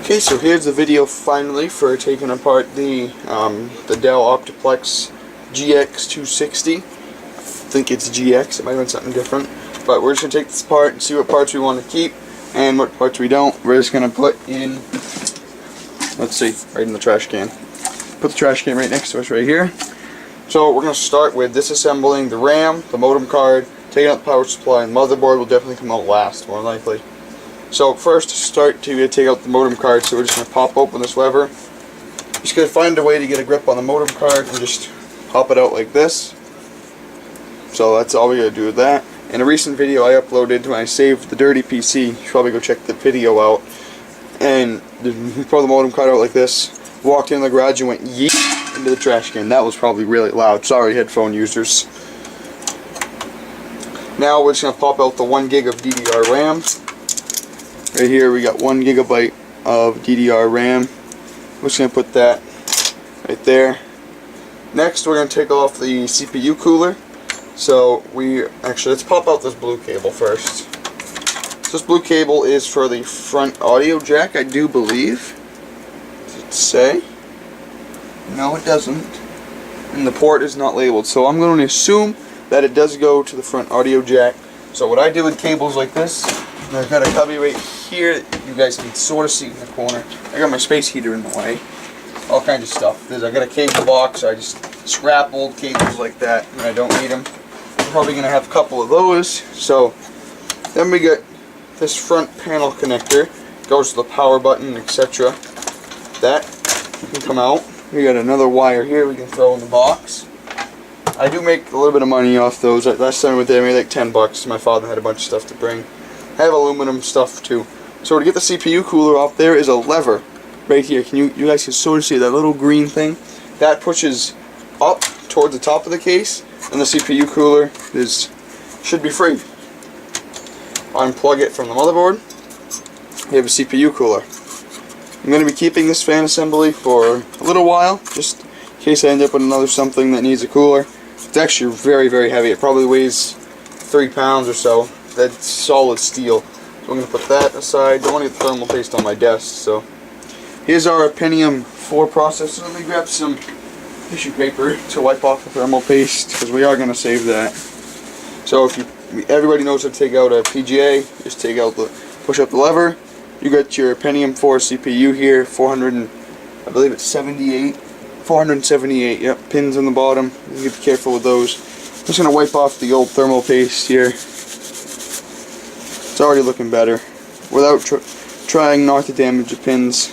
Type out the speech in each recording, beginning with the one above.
Okay, so here's the video finally for taking apart the Dell Optiplex GX260. I think it's GX, it might have been something different. But we're just going to take this apart and see what parts we want to keep and what parts we don't. We're just going to put in, let's see, right in the trash can. Put the trash can right next to us right here. So we're going to start with disassembling the RAM, the modem card, taking out the power supply, and motherboard will definitely come out last, more likely. So first, to start to take out the modem card, so we're just going to pop open this lever. Just going to find a way to get a grip on the modem card and just pop it out like this. So that's all we got to do with that. In a recent video I uploaded when I saved the dirty PC, you should probably go check the video out. And you pull the modem card out like this, walked in the garage and went yeet into the trash can. That was probably really loud. Sorry, headphone users. Now we're just going to pop out the 1 gig of DDR RAM. Right here we got 1 gigabyte of DDR RAM. We're just going to put that right there. Next we're going to take off the CPU cooler. So let's pop out this blue cable first. So this blue cable is for the front audio jack, I do believe. Does it say? No, it doesn't. And the port is not labeled. So I'm going to assume that it does go to the front audio jack. So what I do with cables like this, and I've got a cubby right here that you guys can sort of see in the corner. I got my space heater in the way. All kinds of stuff. I got a cable box, I just scrap old cables like that when I don't need them. I'm probably going to have a couple of those. So then we got this front panel connector. Goes to the power button, etc. That can come out. We got another wire here we can throw in the box. I do make a little bit of money off those. Last time I went there I made like 10 bucks. My father had a bunch of stuff to bring. I have aluminum stuff too. So to get the CPU cooler off, there is a lever right here. You guys can sort of see that little green thing? That pushes up towards the top of the case, and the CPU cooler should be free. Unplug it from the motherboard. You have a CPU cooler. I'm going to be keeping this fan assembly for a little while, just in case I end up with another something that needs a cooler. It's actually very, very heavy. It probably weighs 3 pounds or so. That's solid steel. So I'm going to put that aside. Don't want to get thermal paste on my desk. So here's our Pentium 4 processor. Let me grab some tissue paper to wipe off the thermal paste, because we are going to save that. So everybody knows how to take out a PGA. Just push up the lever. You got your Pentium 4 CPU here, 478, yep, pins on the bottom. You have to be careful with those. I'm just going to wipe off the old thermal paste here. It's already looking better, without trying not to damage the pins.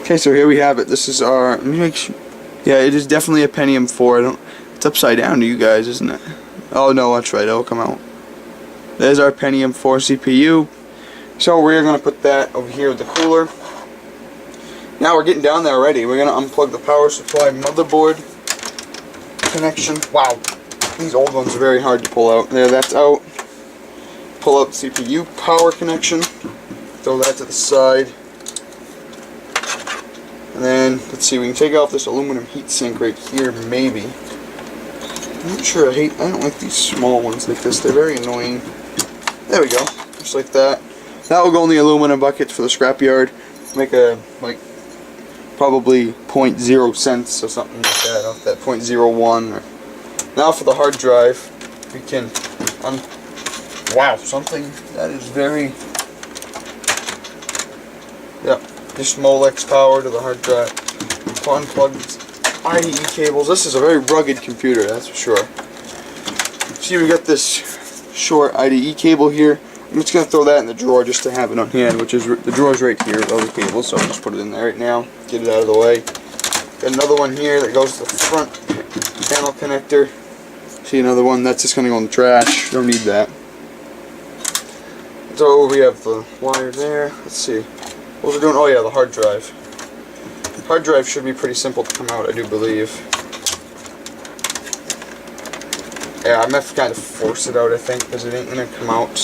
Okay, so here we have it. This is our, let me make sure. Yeah, it is definitely a Pentium 4. It's upside down to you guys, isn't it? Oh no, that's right, it'll come out. There's our Pentium 4 CPU. So we're going to put that over here with the cooler. Now we're getting down there already. We're going to unplug the power supply motherboard connection. Wow, these old ones are very hard to pull out. There, that's out. Pull out the CPU power connection. Throw that to the side. And then, let's see, we can take off this aluminum heatsink right here, maybe. I'm not sure, I don't like these small ones like this. They're very annoying. There we go, just like that. That will go in the aluminum buckets for the scrapyard. Make probably 0.0 cents or something like that off that 0.01. Now for the hard drive, we can wow, something that is very, yep, just Molex power to the hard drive. Unplug IDE cables. This is a very rugged computer, that's for sure. See, we got this short IDE cable here. I'm just going to throw that in the drawer just to have it on hand, which is, the drawer's right here with all the cables, so I'll just put it in there right now, get it out of the way. Got another one here that goes to the front panel connector. See, another one, that's just going to go in the trash, don't need that. So we have the wire there, let's see. What was I doing? Oh yeah, the hard drive. Hard drive should be pretty simple to come out, I do believe. Yeah, I'm going to kind of force it out, I think, because it ain't going to come out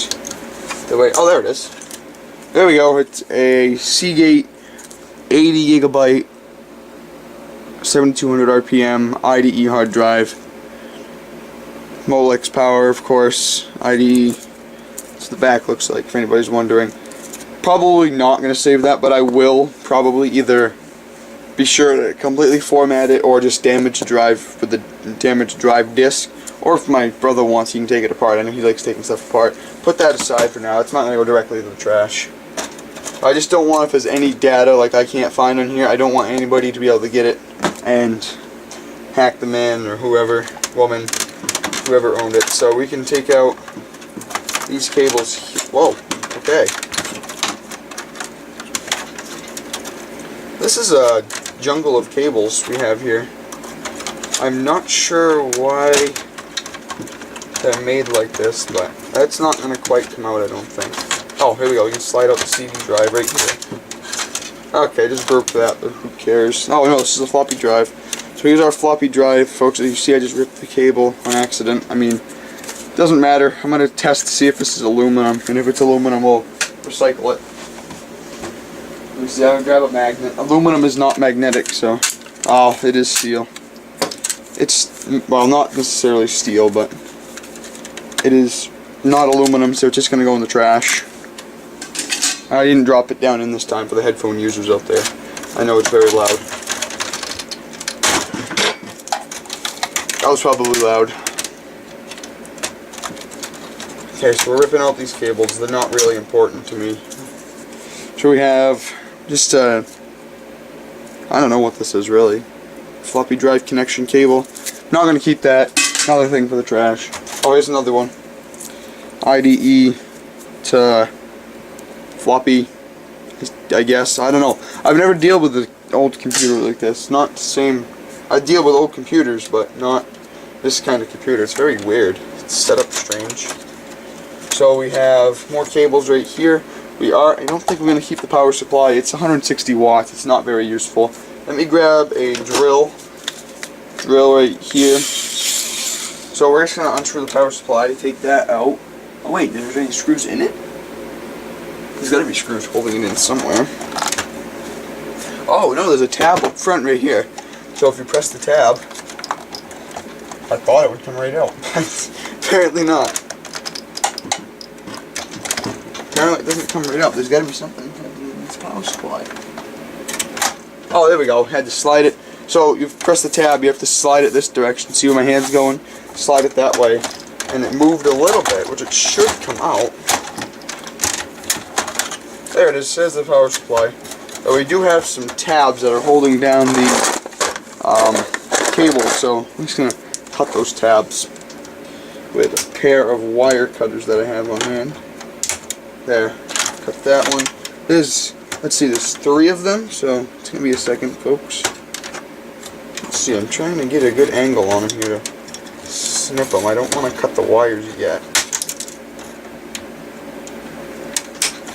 the way. Oh, there it is. There we go. It's a Seagate 80 gigabyte, 7200 RPM IDE hard drive. Molex power, of course. IDE. what the back looks like, if anybody's wondering. Probably not going to save that, but I will probably either be sure to completely format it or just damage the drive with the damaged drive disc. Or if my brother wants, he can take it apart. I know he likes taking stuff apart. Put that aside for now. It's not going to go directly to the trash. I just don't want, if there's any data like I can't find on here, I don't want anybody to be able to get it and hack the man or whoever, woman, whoever owned it. So we can take out these cables. Whoa, okay. This is a jungle of cables we have here. I'm not sure why they're made like this, but that's not going to quite come out, I don't think. Oh, here we go. We can slide out the CD drive right here. Okay, just broke that, but who cares? Oh no, this is a floppy drive. So here's our floppy drive, folks. As you see, I just ripped the cable on accident. I mean, it doesn't matter. I'm going to test to see if this is aluminum, and if it's aluminum, we'll recycle it. Let me see, I'm going to grab a magnet. Aluminum is not magnetic, so... Oh, it is steel. It's, well, not necessarily steel, but it is not aluminum, so it's just going to go in the trash. I didn't drop it down in this time for the headphone users out there. I know it's very loud. That was probably loud. Okay, so we're ripping out these cables. They're not really important to me. So we have just I don't know what this is really. Floppy drive connection cable. Not going to keep that. Another thing for the trash. Oh, here's another one. IDE to floppy, I guess. I don't know. I've never dealt with an old computer like this. Not the same. I deal with old computers, but not this kind of computer. It's very weird. It's set up strange. So we have more cables right here. I don't think we're going to keep the power supply. It's 160 watts. It's not very useful. Let me grab a drill right here. So we're just going to unscrew the power supply, take that out. Oh wait, there's any screws in it? There's got to be screws holding it in somewhere. Oh no, there's a tab up front right here. So if you press the tab, I thought it would come right out. Apparently not. Apparently it doesn't come right out. There's got to be something in this power supply. Oh, there we go. Had to slide it. So you press the tab, you have to slide it this direction. See where my hand's going? Slide it that way. And it moved a little bit, which it should come out. There it is. Says the power supply. But we do have some tabs that are holding down the cables. So I'm just going to cut those tabs with a pair of wire cutters that I have on hand. There. Cut that one. Let's see, there's 3 of them, so it's going to be a second, folks. Let's see, I'm trying to get a good angle on them here to snip them. I don't want to cut the wires yet.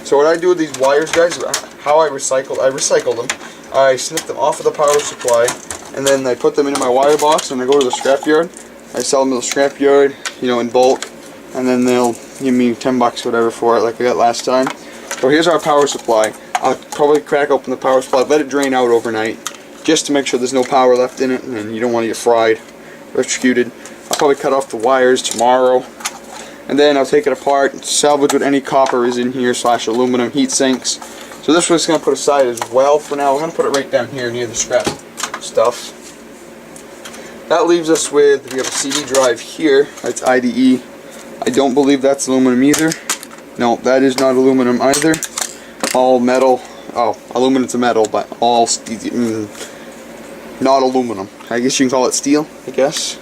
So what I do with these wires, guys, how I recycle them. I snip them off of the power supply, and then I put them into my wire box, and I go to the scrapyard. I sell them to the scrapyard, you know, in bulk, and then they'll give me 10 bucks or whatever for it, like I got last time. So here's our power supply. I'll probably crack open the power supply, let it drain out overnight, just to make sure there's no power left in it, and you don't want to get fried, electrocuted. I'll probably cut off the wires tomorrow, and then I'll take it apart and salvage what any copper is in here, / aluminum heat sinks. So this one's going to put aside as well for now. We're going to put it right down here near the scrap stuff. That leaves us with, we have a CD drive here, that's IDE. I don't believe that's aluminum either. No, that is not aluminum either. All metal. Oh, aluminum to metal, but all not aluminum. I guess you can call it steel, I guess.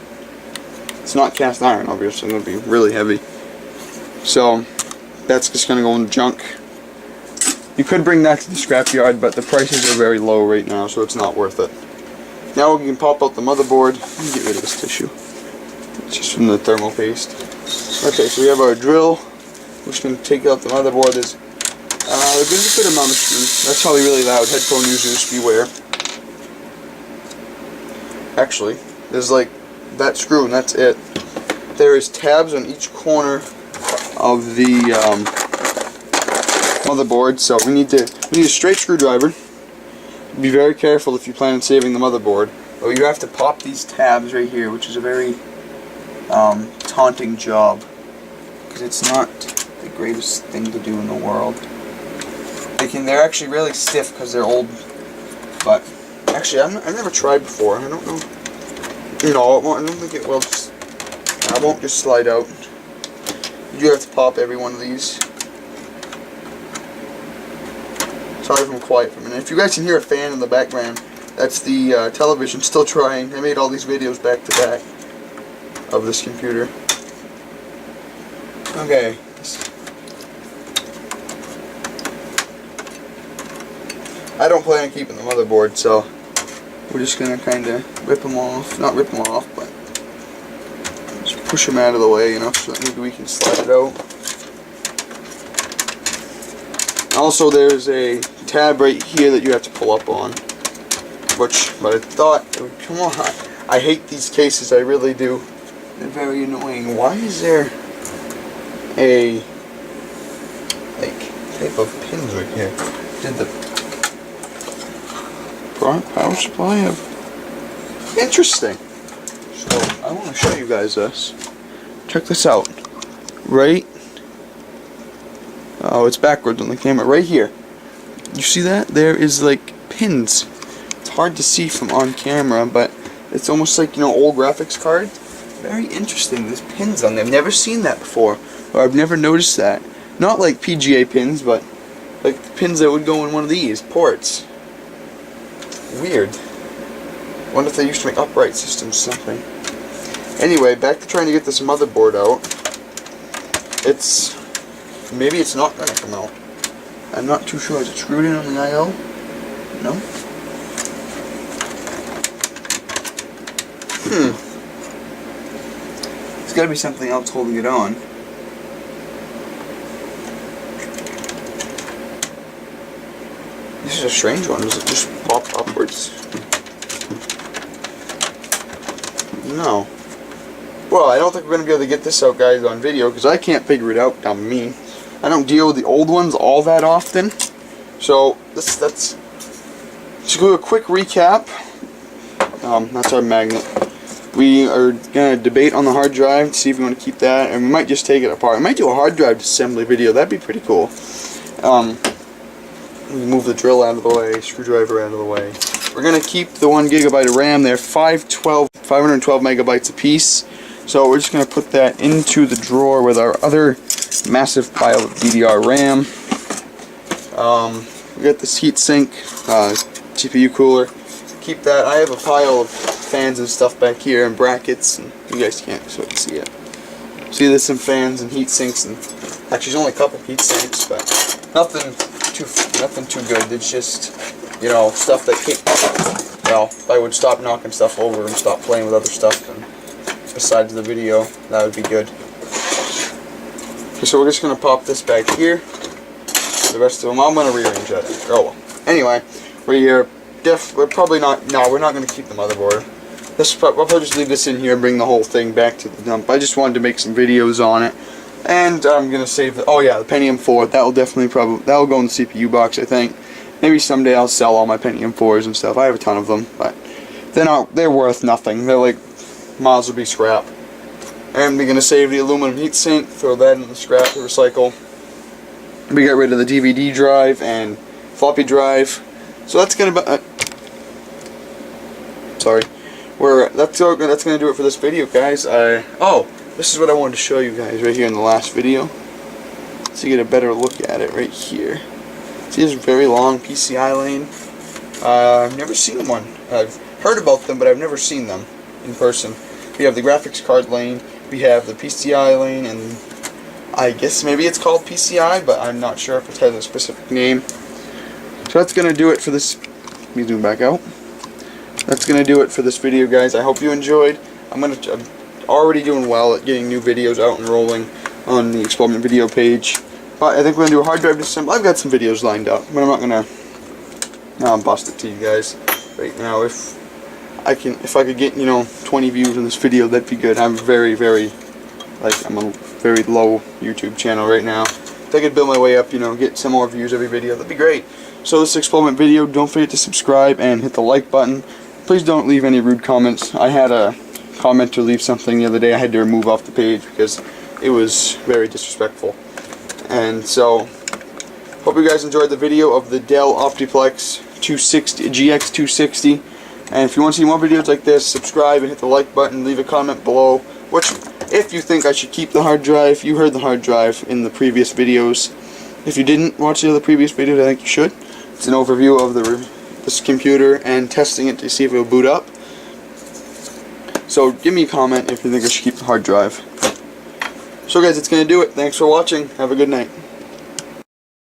It's not cast iron, obviously. It's going to be really heavy. So, that's just going to go in the junk. You could bring that to the scrapyard, but the prices are very low right now, so it's not worth it. Now we can pop out the motherboard. Let me get rid of this tissue. It's just from the thermal paste. Okay, so we have our drill. We're just going to take out the motherboard. There's a good amount of screws. That's probably really loud. Headphone users, beware. Actually, there's like that screw and that's it. There is tabs on each corner of the motherboard, so we need a straight screwdriver. Be very careful if you plan on saving the motherboard. But you have to pop these tabs right here, which is a very taunting job, because it's not the greatest thing to do in the world. They're actually really stiff because they're old. But actually, I've never tried before. I don't know. No, I don't think it will. I won't just slide out. You do have to pop every one of these. Sorry if I'm quiet for a minute. If you guys can hear a fan in the background, that's the television still trying. I made all these videos back to back of this computer. Okay. I don't plan on keeping the motherboard, so we're just gonna kind of rip them off. Not rip them off, but just push them out of the way, you know, so that maybe we can slide it out. Also, there's a tab right here that you have to pull up on, but I thought it would come on. I hate these cases, I really do. They're very annoying. Why is there a type of pins right here? Did the power supply have? Interesting. So I want to show you guys this. Check this out. Right. Oh, it's backwards on the camera. Right here. You see that? There is like pins. It's hard to see from on camera, but it's almost like, you know, old graphics card. Very interesting. There's pins on them. I've never seen that before, or I've never noticed that. Not like PGA pins, but like the pins that would go in one of these ports. Weird. Wonder if they used to make upright systems or something. Anyway, back to trying to get this motherboard out. Maybe it's not going to come out. I'm not too sure. Is it screwed in on the I/O? No? There's got to be something else holding it on. This is a strange one. Does it just pop upwards? No. Well, I don't think we're going to be able to get this out, guys, on video, because I can't figure it out. Down me. I don't deal with the old ones all that often. So, let's just do a quick recap. That's our magnet. We are going to debate on the hard drive to see if we want to keep that, and we might just take it apart. We might do a hard drive assembly video. That'd be pretty cool. Move the drill out of the way, screwdriver out of the way. We're going to keep the 1 gigabyte of RAM there, 512 megabytes a piece. So we're just going to put that into the drawer with our other massive pile of DDR RAM. We got this heatsink, GPU cooler. Keep that. I have a pile of fans and stuff back here and brackets, and you guys can't see it. See, there's some fans and heat sinks, and actually there's only a couple heat sinks, but nothing too good. It's just, you know, stuff that if I would stop knocking stuff over and stop playing with other stuff, and besides the video, that would be good. Okay, so we're just gonna pop this back here. The rest of them, I'm gonna rearrange that. Oh well. Anyway, we're probably not. No, we're not gonna keep the motherboard. We'll probably just leave this in here and bring the whole thing back to the dump. I just wanted to make some videos on it, and I'm gonna save the. Oh yeah, the Pentium 4. That will definitely that'll go in the CPU box, I think. Maybe someday I'll sell all my Pentium 4s and stuff. I have a ton of them, but they're worth nothing. They're like might as well be scrap. And we're gonna save the aluminum heatsink. Throw that in the scrap to recycle. We got rid of the DVD drive and floppy drive. So that's gonna be. Sorry. That's gonna do it for this video, guys. Oh, this is what I wanted to show you guys right here in the last video, so you get a better look at it right here. See this very long PCI lane? I've never seen one. I've heard about them, but I've never seen them in person. We have the graphics card lane, we have the PCI lane, and I guess maybe it's called PCI, but I'm not sure if it has a specific name. So that's gonna do it for this. Let me zoom back out. That's gonna do it for this video, guys. I hope you enjoyed. I'm already doing well at getting new videos out and rolling on the Experiment video page. But I think we're gonna do a hard drive assembly. I've got some videos lined up, but I'm not gonna bust it to you guys right now. If I could get 20 views on this video, that'd be good. I'm a very low YouTube channel right now. If I could build my way up, get some more views every video, that'd be great. So this Experiment video, don't forget to subscribe and hit the like button. Please don't leave any rude comments. I had a commenter leave something the other day I had to remove off the page because it was very disrespectful. And so, hope you guys enjoyed the video of the Dell Optiplex GX260. And if you want to see more videos like this, subscribe and hit the like button. Leave a comment below. If you think I should keep the hard drive. You heard the hard drive in the previous videos. If you didn't watch the other previous videos, I think you should. It's an overview of this computer and testing it to see if it will boot up. So give me a comment if you think I should keep the hard drive. So guys, it's going to do it. Thanks for watching. Have a good night.